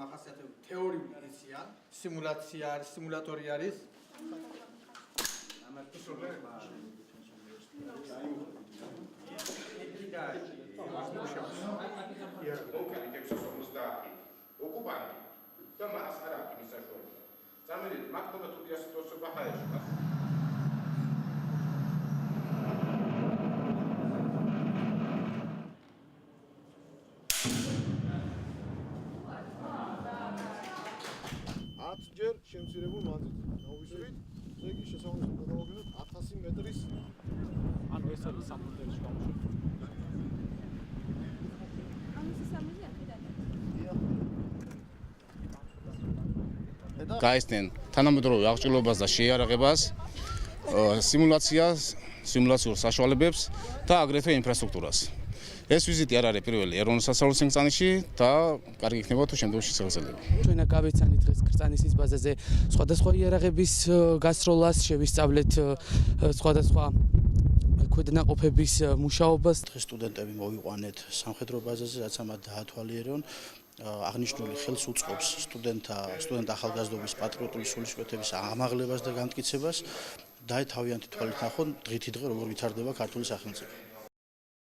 მახასიათებლები თეორიული ისიან, სიმულაცია არის, სიმულატორი არის. ოკუპანტი და მას არ აქვს იმის საშუალება. Замерить, максимум тут я ситуацию бахаешь. Ჯერ შემცირებულ მანძილზე. დავისვით, ზეგი შესაბამისად გადავაგდოთ 1000 მეტრის. ანუ ეს არის სამოდელში გამოშვება. ამის სამი აქედან. გაესწნენ თანამედროვე აღჭურვილობას და შეიარაღებას, სიმულაციურ საშუალებებს და აგრეთვე ინფრასტრუქტურას. ეს ვიზიტი არ არის პირველი ეროვნულ სასწავლო სინგწანში და კარგი იქნება თუ შემდგომში შეგრძელდება. ჩვენ გავეცანით დღეს კრწანისის ბაზაზე სხვადასხვა იარაღების გასროლას, შევისწავლეთ სხვადასხვა ქვედნაყოფების მუშაობას. დღეს სტუდენტები მოვიყვანეთ სამხედრო ბაზაზე, რაც ამათ დაათვალიერონ. აღნიშნული ხელს უწყობს სტუდენტ ახალგაზრდობის პატრიოტული სულისკვეთების ამაღლებას და განმტკიცებას. დაეთავიანთი თვალით ნახონ დღითი დღე როგორ ვითარდება ქართული სახელმწიფო.